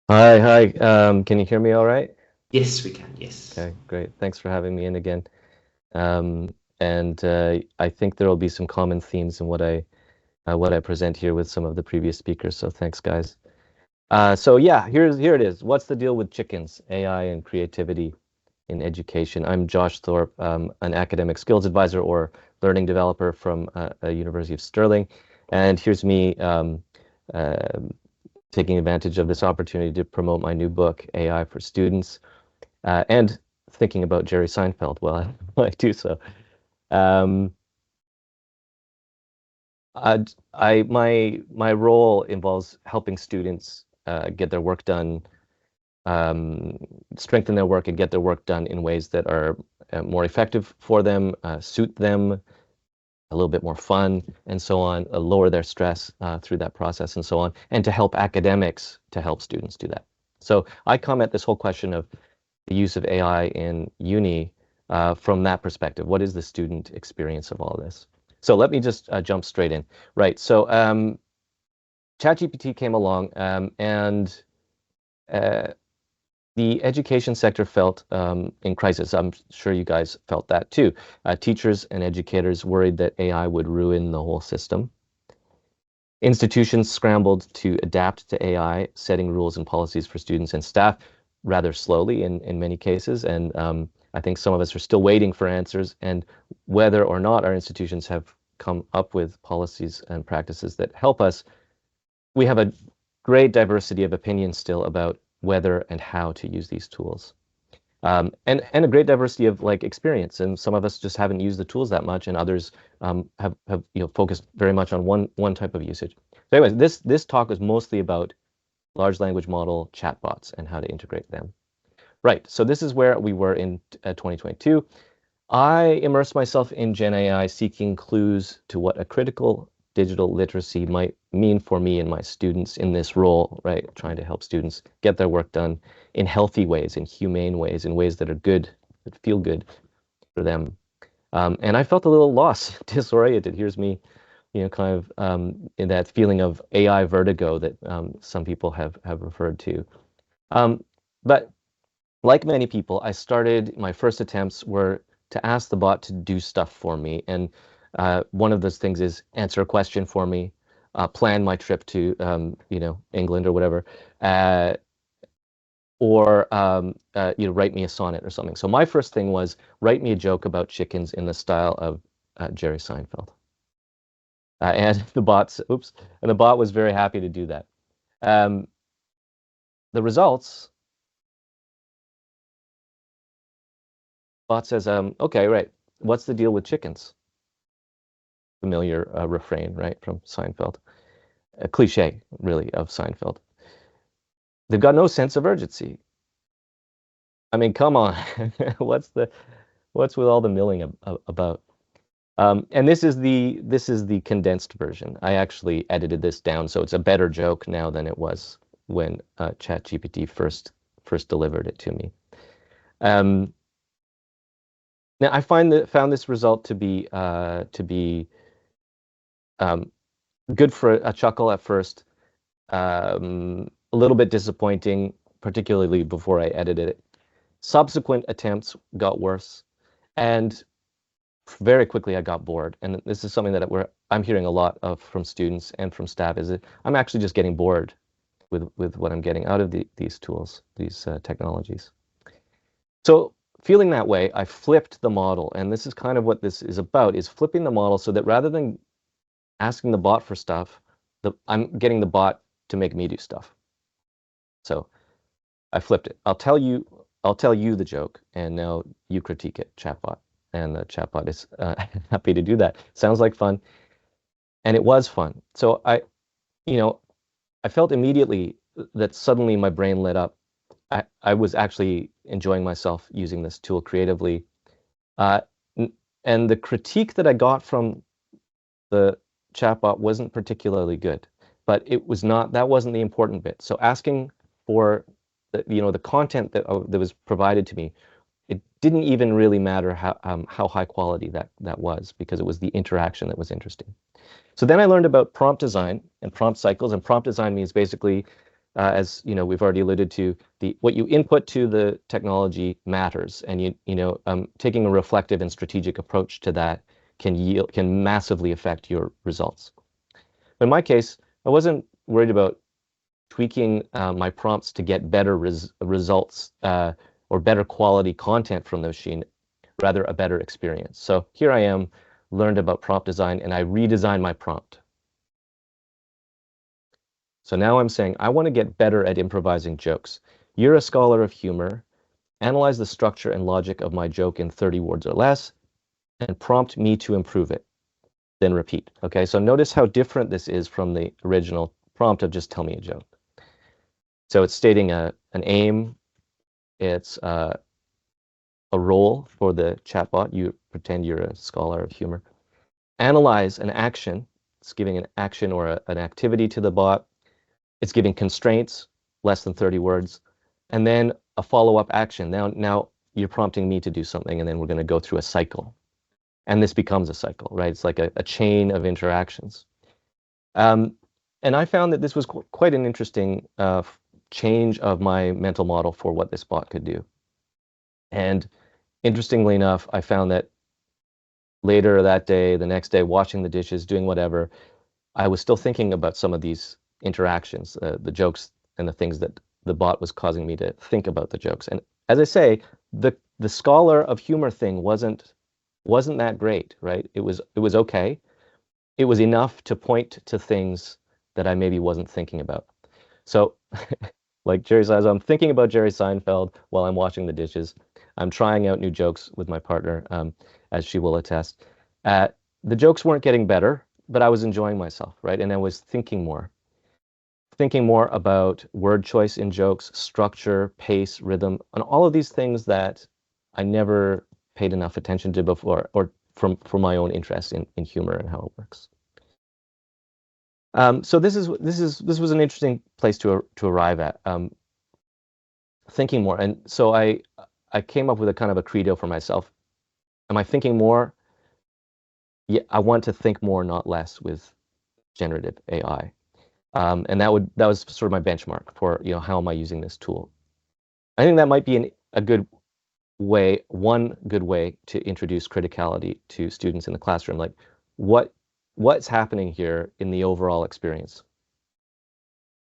Hi. Can you hear me all right? Yes, we can. Yes. Okay, great. Thanks for having me in again. And I think there will be some common themes in what I present here with some of the previous speakers. So thanks, guys. So yeah, here it is. What's the deal with chickens, AI, and creativity in education? I'm Josh Thorpe, an academic skills advisor or learning developer from University of Stirling, and here's me uh, taking advantage of this opportunity to promote my new book, AI for Students. And thinking about Jerry Seinfeld while I do so. Um, my role involves helping students get their work done, um, strengthen their work, and get their work done in ways that are more effective for them, suit them, a little bit more fun, and so on, lower their stress through that process, and so on, and to help academics to help students do that. So I come at this whole question of the use of AI in uni from that perspective. What is the student experience of all this? So let me just jump straight in. Right. So ChatGPT came along, and uh, the education sector felt in crisis. I'm sure you guys felt that too. Teachers and educators worried that AI would ruin the whole system. Institutions scrambled to adapt to AI, setting rules and policies for students and staff rather slowly in many cases. And I think some of us are still waiting for answers. And whether or not our institutions have come up with policies and practices that help us, we have a great diversity of opinions still about whether and how to use these tools. And a great diversity of like experience. And some of us just haven't used the tools that much, and others have focused very much on one type of usage. So, anyways, this talk is mostly about large language model chatbots and how to integrate them. Right. So this is where we were in 2022. I immersed myself in Gen AI, seeking clues to what a critical digital literacy might mean for me and my students in this role, right? Trying to help students get their work done in healthy ways, in humane ways, in ways that are good, that feel good for them. And I felt a little lost, disoriented. Here's me, kind of in that feeling of AI vertigo that some people have referred to. Um, but like many people, I started, my first attempts were to ask the bot to do stuff for me. And one of those things is answer a question for me, plan my trip to, England or whatever, uh, or, write me a sonnet or something. So my first thing was write me a joke about chickens in the style of Jerry Seinfeld. And and the bot was very happy to do that. Um, the results, bot says, okay, right. What's the deal with chickens? Familiar refrain, right, from Seinfeld. A cliche, really, of Seinfeld. They've got no sense of urgency. I mean, come on. What's the what's with all the milling about? And this is the condensed version. I actually edited this down, so it's a better joke now than it was when ChatGPT first delivered it to me. Um, Now I found this result to be um, good for a chuckle at first, a little bit disappointing, particularly before I edited it. Subsequent attempts got worse, and very quickly I got bored. And this is something that I'm hearing a lot of from students and from staff is that I'm actually just getting bored with what I'm getting out of these tools, these technologies. So feeling that way, I flipped the model, and this is kind of what this is about, is flipping the model so that rather than asking the bot for stuff, I'm getting the bot to make me do stuff. So I flipped it. I'll tell you the joke, and now you critique it, chatbot. And the chatbot is happy to do that. Sounds like fun, and it was fun. So you know, I felt immediately that suddenly my brain lit up. I was actually enjoying myself using this tool creatively. Uh, and the critique that I got from the chatbot wasn't particularly good, but that wasn't the important bit. So asking for the content that was provided to me, it didn't even really matter how high quality that was because it was the interaction that was interesting. So then I learned about prompt design and prompt cycles, and prompt design means basically as you know, we've already alluded to, what you input to the technology matters, and taking a reflective and strategic approach to that can massively affect your results. In my case, I wasn't worried about tweaking my prompts to get better results or better quality content from the machine, rather a better experience. So here I am, learned about prompt design, and I redesigned my prompt. So now I'm saying, I want to get better at improvising jokes. You're a scholar of humor. Analyze the structure and logic of my joke in 30 words or less, and prompt me to improve it. Then repeat. Okay, so notice how different this is from the original prompt of just tell me a joke. So it's stating an aim. It's a role for the chatbot. You pretend you're a scholar of humor. Analyze an action. It's giving an action or an activity to the bot. It's giving constraints, less than 30 words. And then a follow-up action. Now you're prompting me to do something, and then we're going to go through a cycle. And this becomes a cycle, right? It's like a chain of interactions. And I found that this was quite an interesting change of my mental model for what this bot could do. And interestingly enough, I found that later that day, the next day, washing the dishes, doing whatever, I was still thinking about some of these interactions, the jokes and the things that the bot was causing me to think about the jokes. And as I say, the scholar of humor thing wasn't that great, right? It was okay. It was enough to point to things that I maybe wasn't thinking about. So like Jerry says, I'm thinking about Jerry Seinfeld while I'm washing the dishes. I'm trying out new jokes with my partner, as she will attest. The jokes weren't getting better, but I was enjoying myself, right? And I was thinking more about word choice in jokes, structure, pace, rhythm, and all of these things that I never paid enough attention to before, or for my own interest in humor and how it works. So this was an interesting place to arrive at, thinking more. And so I came up with a kind of a credo for myself. Am I thinking more? Yeah, I want to think more, not less, with generative AI. And that was sort of my benchmark for, how am I using this tool? I think that might be one good way to introduce criticality to students in the classroom. Like, what's happening here in the overall experience?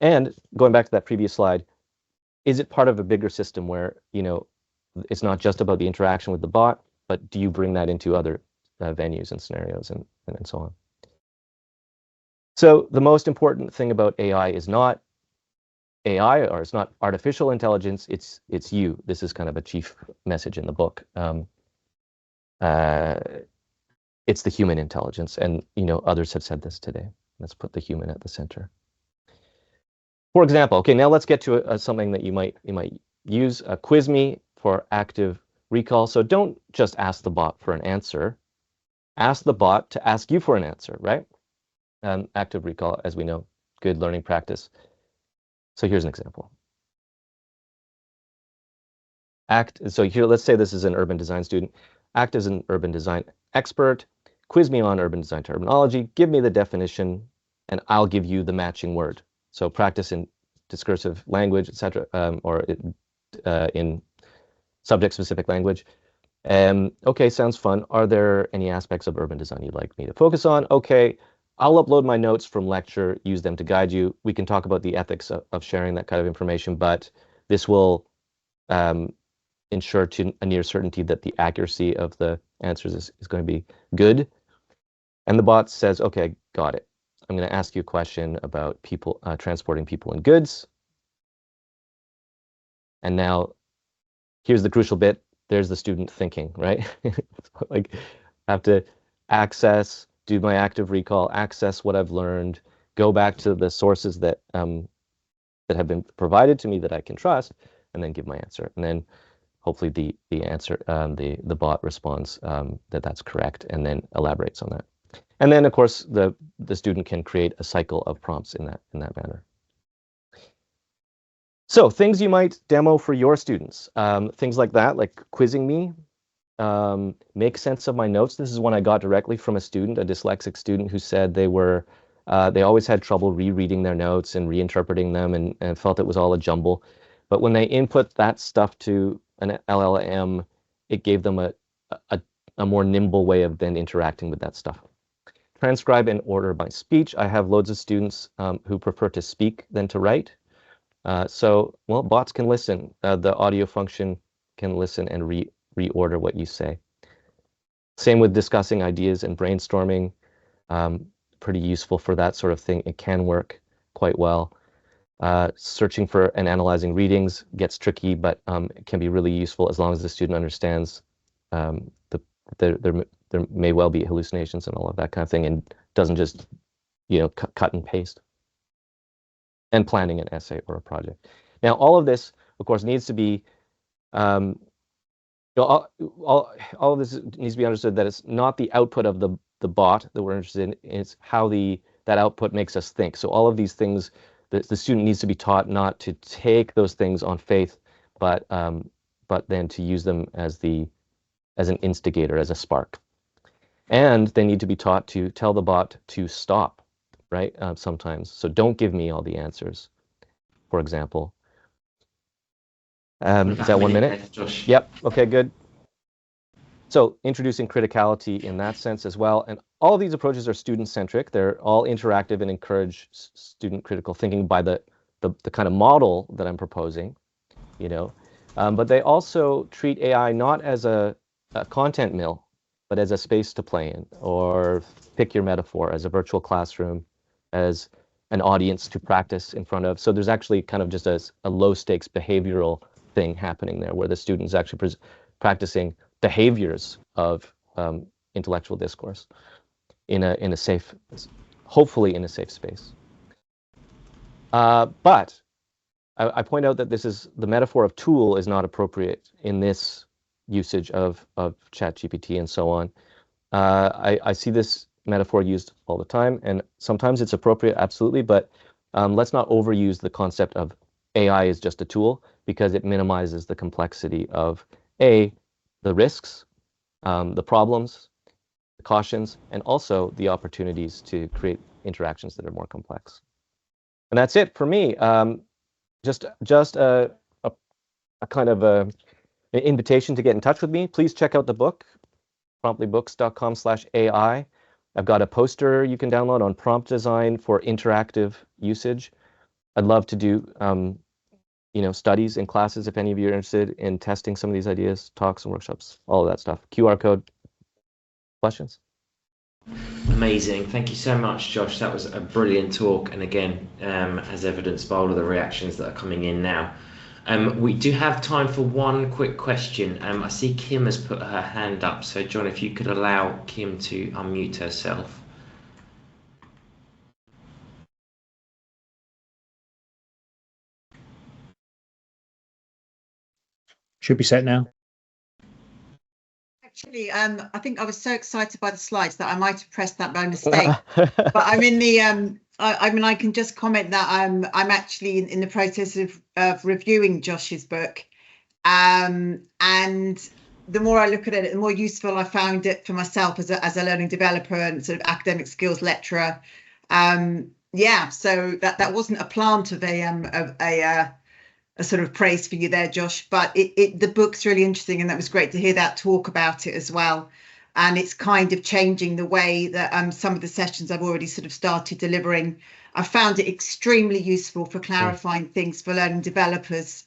And going back to that previous slide, is it part of a bigger system where, it's not just about the interaction with the bot, but do you bring that into other venues and scenarios and so on? So the most important thing about AI is not AI, or it's not artificial intelligence, it's you. This is kind of a chief message in the book. It's the human intelligence, and others have said this today. Let's put the human at the center. For example, okay, now let's get to something that you might use. Quiz me for active recall. So don't just ask the bot for an answer. Ask the bot to ask you for an answer, right? Active recall, as we know, good learning practice. So here's an example. So here, let's say this is an urban design student. Act as an urban design expert. Quiz me on urban design terminology. Give me the definition, and I'll give you the matching word. So practice in discursive language, etc., or in subject-specific language. Okay, sounds fun. Are there any aspects of urban design you'd like me to focus on? Okay, I'll upload my notes from lecture, use them to guide you. We can talk about the ethics of sharing that kind of information, but this will ensure to a near certainty that the accuracy of the answers is going to be good. And the bot says, okay, got it. I'm going to ask you a question about people transporting people and goods. And now here's the crucial bit. There's the student thinking, right? Like, I have to do my active recall, access what I've learned, go back to the sources that have been provided to me that I can trust, and then give my answer. And then hopefully the answer, the bot responds that that's correct, and then elaborates on that. And then, of course, the student can create a cycle of prompts in that manner. So things you might demo for your students, things like that, like quizzing me, make sense of my notes. This is one I got directly from a student, a dyslexic student, who said they were They always had trouble rereading their notes and reinterpreting them and felt it was all a jumble. But when they input that stuff to an LLM, it gave them a more nimble way of then interacting with that stuff. Transcribe and order by speech. I have loads of students who prefer to speak than to write. Well, bots can listen. The audio function can listen and reorder what you say. Same with discussing ideas and brainstorming. Pretty useful for that sort of thing. It can work quite well. Searching for and analyzing readings gets tricky, but it can be really useful as long as the student understands there may well be hallucinations and all of that kind of thing, and doesn't just cut and paste. And planning an essay or a project. Now, all of this, of course, needs to be all of this needs to be understood that it's not the output of the bot that we're interested in, it's how that output makes us think. So all of these things, the student needs to be taught not to take those things on faith, but then to use them as an instigator, as a spark. And they need to be taught to tell the bot to stop, right? Sometimes. So don't give me all the answers, for example. Is that 1 minute? Josh. Yep. Okay, good. So introducing criticality in that sense as well. And all of these approaches are student-centric. They're all interactive and encourage student critical thinking by the kind of model that I'm proposing, But they also treat AI not as a content mill, but as a space to play in, or pick your metaphor, as a virtual classroom, as an audience to practice in front of. So there's actually kind of just a low-stakes behavioral thing happening there, where the student's actually practicing behaviors of intellectual discourse in a safe, hopefully in a safe space. But I point out that the metaphor of tool is not appropriate in this usage of ChatGPT and so on. I see this metaphor used all the time, and sometimes it's appropriate, absolutely, but let's not overuse the concept of AI is just a tool, because it minimizes the complexity of the risks, the problems, the cautions, and also the opportunities to create interactions that are more complex. And that's it for me. Just a kind of an invitation to get in touch with me. Please check out the book, promptlybooks.com/AI. I've got a poster you can download on prompt design for interactive usage. I'd love to do studies and classes if any of you are interested in testing some of these ideas, talks and workshops, all of that stuff. QR code. Questions? Amazing. Thank you so much, Josh. That was a brilliant talk. And again, as evidenced by all of the reactions that are coming in now. We do have time for one quick question. I see Kim has put her hand up. So, John, if you could allow Kim to unmute herself. Should be set now. Actually, I think I was so excited by the slides that I might have pressed that by mistake. But I'm in the I can just comment that I'm actually in the process of reviewing Josh's book, and the more I look at it, the more useful I found it for myself as a learning developer and sort of academic skills lecturer. So that wasn't a plant of a sort of praise for you there, Josh, but the book's really interesting, and that was great to hear that talk about it as well. And it's kind of changing the way that some of the sessions I've already sort of started delivering. I found it extremely useful for clarifying things for learning developers.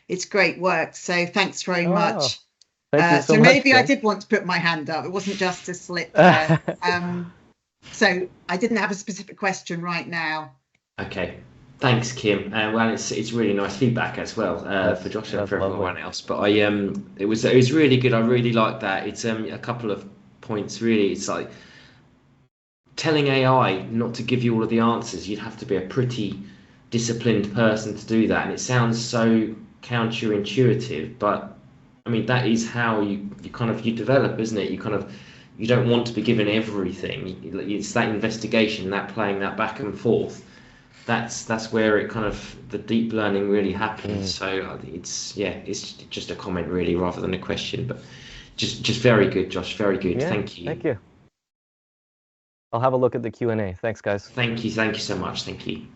It's great work, so thanks very much. Thank you so much, maybe Kim. I did want to put my hand up. It wasn't just a slip. So I didn't have a specific question right now. Okay. Thanks, Kim. Well, it's really nice feedback as well for Josh and for everyone else. But it was really good. I really liked that. It's a couple of points really. It's like telling AI not to give you all of the answers. You'd have to be a pretty disciplined person to do that, and it sounds so counterintuitive. But I mean, that is how you develop, isn't it? You don't want to be given everything. It's that investigation, that playing that back and forth. That's where it the deep learning really happens. So it's just a comment really rather than a question, but just very good, Josh, very good. Yeah, thank you. Thank you. I'll have a look at the Q&A. Thanks, guys. Thank you so much. Thank you.